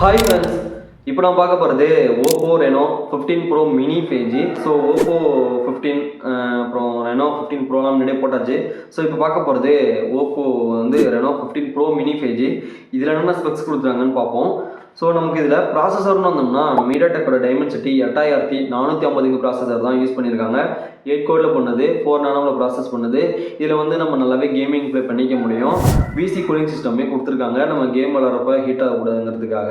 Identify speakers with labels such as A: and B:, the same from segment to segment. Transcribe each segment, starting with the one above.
A: Hi friends, இப்போ நான் பார்க்க போகிறது Oppo Reno 15 bro mini 5G. So Oppo 15 அப்புறம் ரெனோ 15 ப்ரோலாம் முன்னாடியே போட்டாச்சு. ஸோ இப்போ பார்க்க போகிறது ஓப்போ வந்து ரெனோ 15 ப்ரோ மினி 5G. இதில் என்னென்ன ஸ்பெக்ஸ் கொடுத்துருக்காங்கன்னு பார்ப்போம். ஸோ நமக்கு இதில் ப்ராசஸர்னு வந்தோம்னா மீடியாடெக்கோட டைமென்சிட்டி 8450 ப்ராசஸர் தான் யூஸ் பண்ணியிருக்காங்க. 8 கோடில் பண்ணுது, 4 நானோவில் ப்ராசஸ் பண்ணுது. இதில் வந்து நம்ம நல்லாவே கேமிங் ப்ளே பண்ணிக்க முடியும். விசி கூலிங் சிஸ்டமே கொடுத்துருக்காங்க, நம்ம கேம் விளாட்றப்ப ஹீட் ஆகக்கூடாதுங்கிறதுக்காக.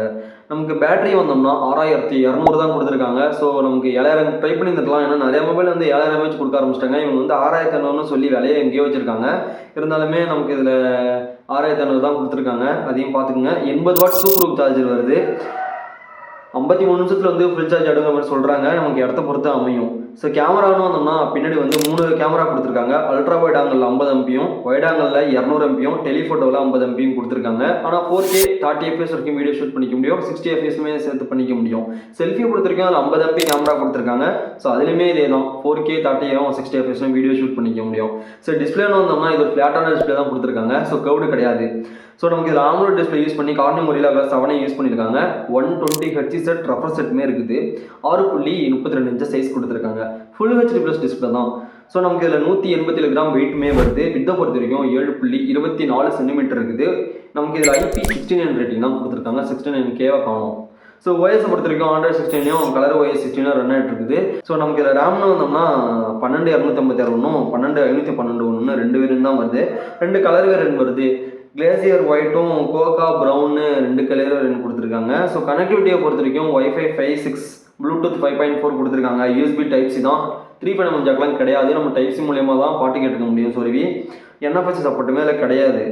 A: நமக்கு பேட்டரி வந்தோம்னா 6200 தான் கொடுத்துருக்காங்க. ஸோ நமக்கு 7000 ட்ரை பண்ணியிருந்துக்கலாம். ஏன்னா நிறைய மொபைல் வந்து 7000 வச்சு கொடுக்க ஆரம்பிச்சிட்டாங்க. இவங்க வந்து 6500 சொல்லி விலையை எங்கேயோ வச்சுருக்காங்க. இருந்தாலுமே நமக்கு இதில் 6500 தான் கொடுத்துருக்காங்க. அதையும் பார்த்துக்குங்க. 80 வாட் சூப்பர் சார்ஜர் வருது. 53 நிமிஷத்தில் வந்து ஃபுல் சார்ஜ் அடுங்கிற மாதிரி சொல்கிறாங்க. நமக்கு இடத்த பொறுத்து அமையும். ஸோ கேமரான்னு வந்தோம்னா பின்னாடி வந்து 3 கேமரா கொடுத்துருக்காங்க. அல்ட்ரா வைட் ஆங்கிள் 50 எம்பியும், வைட் ஆங்கிளில் 200 எம்பியும், டெலிஃபோட்டோவில் 50 எம்பியும் கொடுத்துருக்காங்க. ஆனால் 4K 30 FPS வரைக்கும் வீடியோ ஷூட் பண்ணிக்க முடியும், 60 FPSமே சேர்த்து பண்ணிக்க முடியும். செல்ஃபியை பொறுத்திருக்கோம் அதில் 50 MP கேமரா கொடுத்துருக்காங்க. ஸோ அதுலேயுமே இதே தான் 4K 30 60 FPSமே வீடியோ ஷூட் பண்ணிக்க முடியும். ஸோ டிஸ்பிளேன்னு வந்தோம்னா இது ஃப்ளாட்டான டிஸ்பிளே தான் கொடுத்துருக்காங்க. ஸோ கவுடு கிடையாது. ஸோ நமக்கு இதில் ஆம்லோட் டிஸ்பிளே யூஸ் பண்ணி கார்னிங் முறையில் 7 யூஸ் பண்ணியிருக்காங்க. 120 Hz செட் ரெஃப்ரெஷ் செட்டுமே இருக்குது. 6.32 இன்ச் சைஸ் கொடுத்துருக்காங்க. ஃபுல் HD ப்ளஸ் டிஸ்பிளே தான். ஸோ நமக்கு இதில் 187 கிராம் வெயிட்டுமே வருது. வித்தை பொறுத்த வரைக்கும் 7.24 சென்டிமீட்டர் இருக்குது. நமக்கு இதில் IP69 ரேட்டிங் தான் கொடுத்துருக்காங்க. 69K காணும். ஸோ OS பொறுத்த வரைக்கும் ஆண்ட்ராய்ட் 16 கலர் OS 16 ரன் ஆகிட்டு இருக்குது. ஸோ நமக்கு இதில் ரேம்னு வந்தோம்னா 12256 ஒன்றும் 12512 ஒன்று 2 வேரியன்ட் தான் வருது. 2 கலர் வேரியன்ட் வருது. கிளேசியர் ஒயிட்டும் கோகா ப்ரௌன்னு 2 கலர் வேரியன்ட் கொடுத்துருக்காங்க. ஸோ கனெக்டிவிட்டியை பொறுத்த வரைக்கும் Wi-Fi 5.6, ப்ளூடூத் 5.4 கொடுத்துருக்காங்க. USB Type-C தான். 3.1 ஜாக்லாம் கிடையாது. நம்ம Type-C மூலியமாக தான் பாட்டு கேட்டுக்க முடியும். சொருவி NFC சப்போர்ட்டுமே அதில் கிடையாது.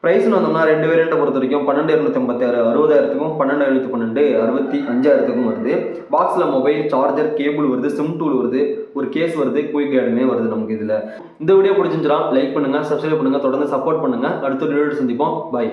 A: ப்ரைஸ்னு வந்தோம்னா 2 வேரியண்ட்டை பொறுத்த வரைக்கும் 12256 60,000க்கும், 12712 65,000க்கும் வருது. பாக்ஸில் மொபைல், சார்ஜர், கேபிள் வருது, சிம் டூல் வருது, ஒரு கேஸ் வருது, குயிக் கைடுமே வருது. நமக்கு இதில் இந்த வீடியோ பிடிச்சிருந்துச்சுன்னா லைக் பண்ணுங்கள், சப்ஸ்கிரைப் பண்ணுங்கள், தொடர்ந்து சப்போர்ட் பண்ணுங்கள். அடுத்த வீடியோ சந்திப்போம். பாய்.